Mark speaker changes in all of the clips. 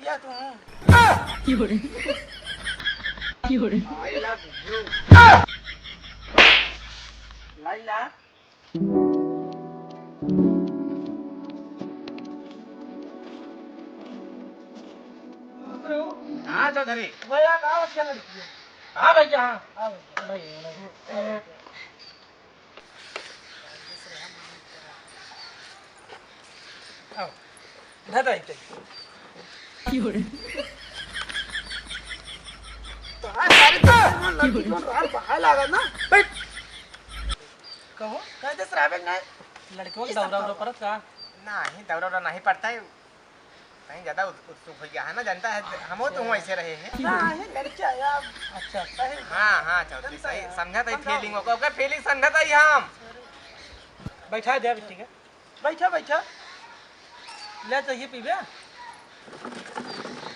Speaker 1: बिटिया तू
Speaker 2: I love you
Speaker 1: Laila.
Speaker 2: हाँ चौधरी
Speaker 1: भैया कहाँ बच्चा लड़की है?
Speaker 2: हाँ भैया
Speaker 1: हाँ भैया आओ दादा इधर तो हाँ सारे लड़की को रान बाहर लगा ना बैठ कहो कह दे सराबे ना
Speaker 3: लड़कियों की दौरा उरा परत का
Speaker 2: नहीं दौरा नहीं पड़ता है कहीं ज्यादा उत्सुक हो गया है ना जानता है हम तो ऐसे रहे हैं
Speaker 1: ना है लड़की आया
Speaker 3: अच्छा
Speaker 1: सही
Speaker 2: हाँ हाँ चौधरी सही समझा था फीलिंग ओके फीलिंग समझा था हम
Speaker 3: बैठा दे ठीक है
Speaker 1: बैठा बैठा
Speaker 3: ले चाहिए पीबे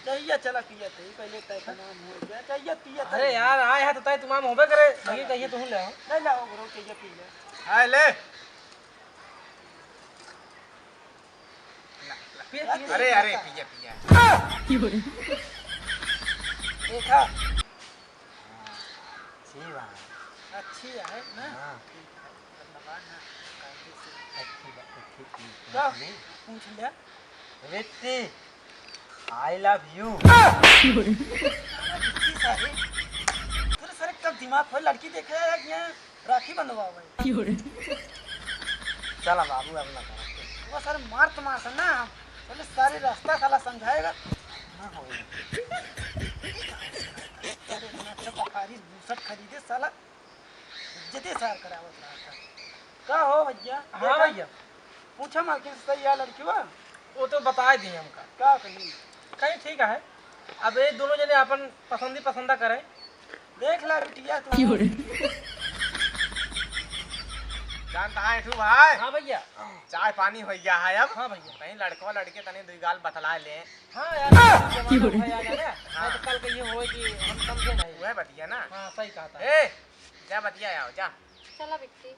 Speaker 1: चाहिए चला पिया थे पहले तय का नाम हो गया चाहिए पिया
Speaker 3: अरे यार आए है तो तय तुम होबे करे ये चाहिए तुम ले आओ
Speaker 1: नहीं लाओ गुरु चाहिए पी ले
Speaker 2: हाय ले अरे अरे पिया पिया
Speaker 1: देखा
Speaker 2: अच्छी बात
Speaker 1: अच्छी है ना
Speaker 2: क्या
Speaker 1: पूछ लिया
Speaker 2: रिट्टी आई लव यू
Speaker 1: तेरे सारे कब दिमाग खोल लड़की देखे है यहाँ राखी बंधवा हुआ है
Speaker 2: चला बाबू अब ना
Speaker 1: वो सारे मार तो मार ना पहले सारे रास्ता साला समझाएगा ना हो बुखारी दूसर खरीदे साला इज्जते सार करावत रहा था का हो भैया
Speaker 3: हाँ भैया
Speaker 1: पूछा मालकिन से सही है लड़की वा
Speaker 3: वो तो बता दिए हमका
Speaker 1: का कही
Speaker 3: कहीं ठीक है अब ये दोनों जने अपन पसंदा करें
Speaker 1: देख ला बिटिया तू
Speaker 2: जानता है ठू भाई
Speaker 3: हाँ भैया
Speaker 2: चाय पानी हो गया है अब
Speaker 3: हाँ भैया
Speaker 2: कहीं लड़का लड़के तने दुई गाल बतला ले
Speaker 3: हाँ यार जमाना भाई आ जाना
Speaker 2: हाँ।
Speaker 3: तो कल के ये होए कि हम समझे नहीं
Speaker 2: वह बतिया ना
Speaker 3: हाँ सही कहा था
Speaker 2: ए जा बतिया आओ जा
Speaker 4: चला बिकती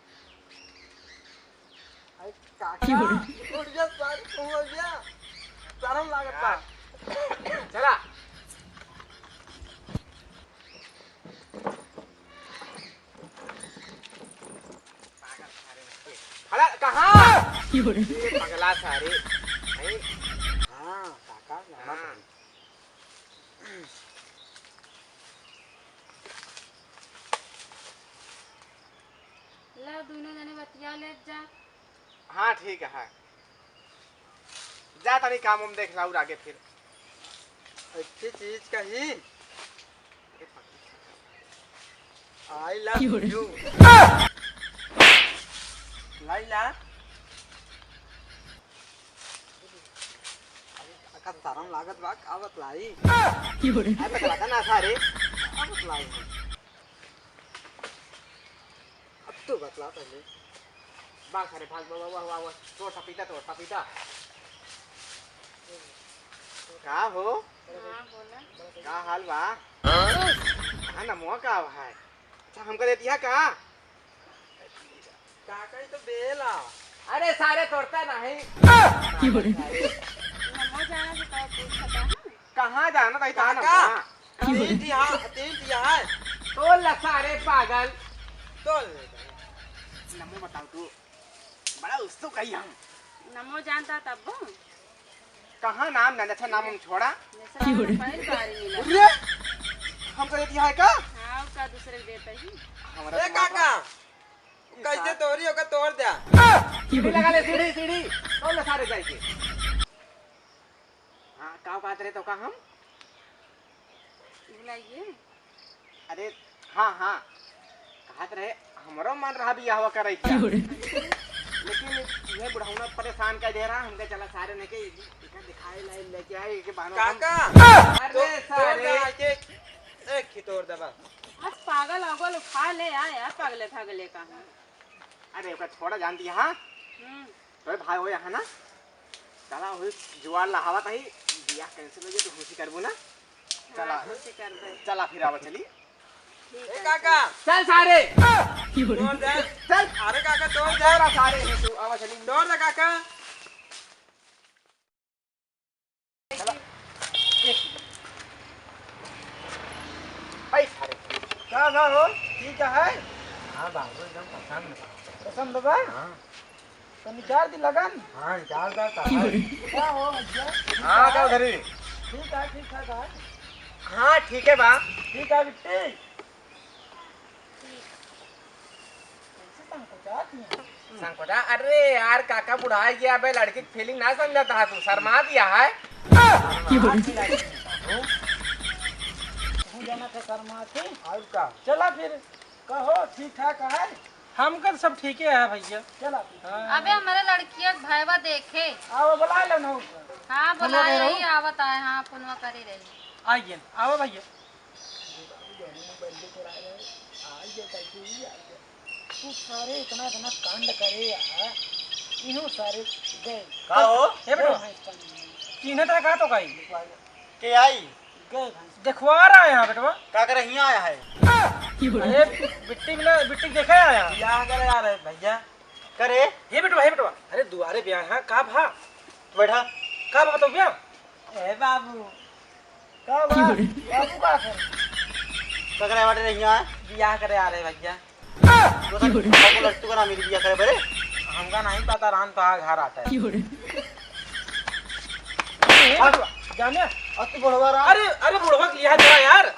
Speaker 1: उठ जा सारी पहुंच गया शर्म लागता
Speaker 2: चला अरे कहाँ पगला सारे नहीं
Speaker 1: हां काका लाना
Speaker 2: हाँ।
Speaker 4: ला दोनों जने बतिया ले जा
Speaker 2: हाँ ठीक है जा तनी काम हम देख लाऊं आगे फिर
Speaker 1: अच्छी चीज कही आई लव यू लाइला का शर्म लागत बा का बतलाई
Speaker 2: आई बतला ना सारे
Speaker 1: का बतलाई अब तो बतला पहले
Speaker 2: बाग सारे भाग वाह तोड़ पपीता का हो
Speaker 4: हाँ बोला
Speaker 2: का हाल बा कहाँ ना मुआ का है अच्छा हमको देती है का
Speaker 1: काका तो बेला
Speaker 2: अरे सारे तोड़ता नहीं
Speaker 4: नमो जाना से तो पूछा था
Speaker 2: कहाँ जाना था इतना
Speaker 1: काका तीन दिया है
Speaker 2: तोड़ ला सारे पागल
Speaker 1: तो
Speaker 2: नमो बताओ तू बड़ा उत्सुक कही हम
Speaker 4: नमो जानता तब
Speaker 2: कहाँ नाम ना अच्छा नाम हम छोड़ा
Speaker 4: जैसे पहली बारी मिला
Speaker 2: अरे हमको देती है का
Speaker 4: हाँ का दूसरे को देता ही
Speaker 2: हमारा
Speaker 1: ए काका कैसे तोड़ी होगा तोड़ दिया
Speaker 2: सीढ़ी लगा ले सीढ़ी तोड़ ला सारे जाके हाँ का बात रहे तो का हम
Speaker 4: बुलाइए
Speaker 2: अरे हाँ कहत रहे हमरो मन रहा भी हवा करे क्या लेकिन ये बुढ़ाऊना परेशान कर दे रहा हमके चला सारे ने के इधर दिखाए लाई लेके आए के बानो
Speaker 1: काका
Speaker 2: अरे सारे
Speaker 1: एक ही तोड़ दे बस
Speaker 4: आज पागल अगल उठा ले आया पागले थागले का
Speaker 2: अरे ओका छोड़ा जान दिया हां तो भाई हो यहाँ ना चला हुई जुआर लहावा तही बिया कैंसिल हो गई तो खुशी करबो ना चला
Speaker 4: कर दे
Speaker 2: चला फिर आवा चली
Speaker 1: ए काका
Speaker 2: चल सारे
Speaker 1: तोड़ दे
Speaker 2: चल
Speaker 1: अरे काका तोड़ दे
Speaker 2: जा सारे तू आवा चली
Speaker 1: तोड़ दे काका
Speaker 2: पैसा रे
Speaker 1: क्या भाव हो ठीक है
Speaker 3: हाँ बाबू एकदम पसंद बा।
Speaker 1: पसंद बा
Speaker 3: हाँ
Speaker 1: तो निचार दी लगन
Speaker 3: हाँ चार का
Speaker 1: क्या हो भैया
Speaker 2: हाँ का धरी
Speaker 1: ठीक है का
Speaker 2: हाँ ठीक है बा
Speaker 1: ठीक है बिट्टी कैसे तुमको चाहती हैं
Speaker 2: संकोचा अरे यार काका बुढ़ा गया बे लड़की की फीलिंग ना समझता है तू शर्मा दिया है
Speaker 1: तू जाना था शर्मा थी
Speaker 3: और का
Speaker 1: चला फिर कहो ठीक ठाक है
Speaker 3: हमका तो सब ठीक है भैया।
Speaker 1: चला फिर
Speaker 3: हाँ।
Speaker 4: अबे हमारे लड़किया के भाईवा देखे
Speaker 1: आओ बुला लो ना ऊपर
Speaker 4: हाँ
Speaker 3: फोनवा
Speaker 4: बुलाए
Speaker 3: करे
Speaker 4: रही आवत आए हाँ फोनवा करी रही
Speaker 3: आइए आओ भैया।
Speaker 1: तू सारे इतना इतना कांड करे यार इन्हों सारे गए
Speaker 2: का हो
Speaker 3: ए बेटा चिन्ह था का तो कहीं
Speaker 2: के आई
Speaker 1: गए
Speaker 3: देखवा रहा है यहाँ बेटवा।
Speaker 2: का कर यहाँ आया है
Speaker 3: अरे बिट्टी देखे आया
Speaker 2: यहाँ करे आ रहे भैया करे
Speaker 3: हे बेटवा अरे दुआरे ब्याह है का भा
Speaker 2: बैठा
Speaker 3: का भा तो ब्याह
Speaker 1: ए बाबू का बाबू का कर
Speaker 2: का करे बाटे यहाँ
Speaker 3: ब्याह करे आ रहे भैया।
Speaker 2: तो लड़की का नाम मेरी बिया करे बरे
Speaker 3: हमका नहीं पता रान तो घर आता है जाने।
Speaker 2: अति बढ़वा रहा
Speaker 3: अरे बुढ़वा लिया जरा यार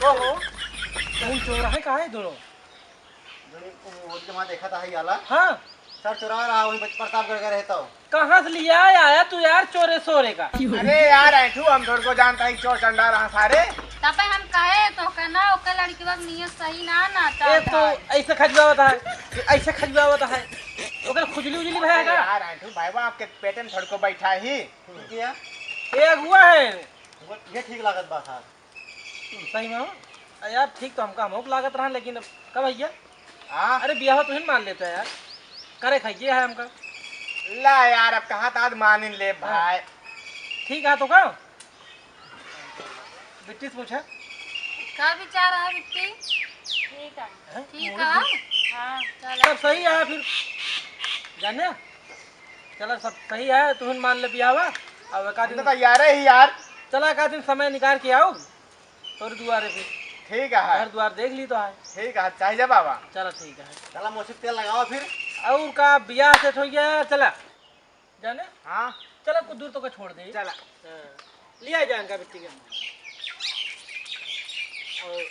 Speaker 3: ओहो कहीं चोर है कहाँ है दोनों।
Speaker 2: वो जमा देखा था याला
Speaker 3: हाँ
Speaker 2: सर चुरा रहा वही प्रतापगढ़ का रहता हूँ
Speaker 3: कहाँ से लिया आया तू यार चोरे सोरे का।
Speaker 2: अरे यार ऐठू हम थोड़ को जानता है चोर चंडा रहा सारे
Speaker 4: तब हम कहे तो कहना ओकर लड़की वक्त नियत सही ना ना
Speaker 3: एक तो ऐसे खजवावता है ऐसे खजवावता है ओकर खुजली उजली भैया
Speaker 2: यार ऐठू भाई बा आपके पेटे में थोड़ को बैठा ही किया
Speaker 3: एक हुआ है
Speaker 2: ये ठीक लागत बा सर
Speaker 3: सही में हो? यार ठीक तो हमको लागत रहा लेकिन कब भैया
Speaker 2: हाँ
Speaker 3: अरे ब्याह तो ही मान लेता है यार करे खाइए है हमका
Speaker 2: ला यार अब कहाँ ताद मान ले भाई
Speaker 3: ठीक है तो का बिट्टी से पूछा
Speaker 4: का विचार है बिट्टी ठीक है ठीक है हाँ चल
Speaker 3: सब सही है फिर जाने चलो सब सही है तू ही मान ले ब्याह अब एक दिन
Speaker 2: तो यार ही यार
Speaker 3: चला एक दिन समय निकाल के आओ तोर दुआरे पे
Speaker 2: ठीक है
Speaker 3: घर द्वार देख ली तो है।
Speaker 2: ठीक है चाहिए बाबा
Speaker 3: चलो ठीक है
Speaker 2: चला मोसिक तेल लगाओ फिर
Speaker 3: और का ब्याह से हो गया चला जाने
Speaker 2: हाँ
Speaker 3: चला कुछ दूर तो का छोड़ दे
Speaker 2: चला
Speaker 3: लिया जाएगा बिट्टी के और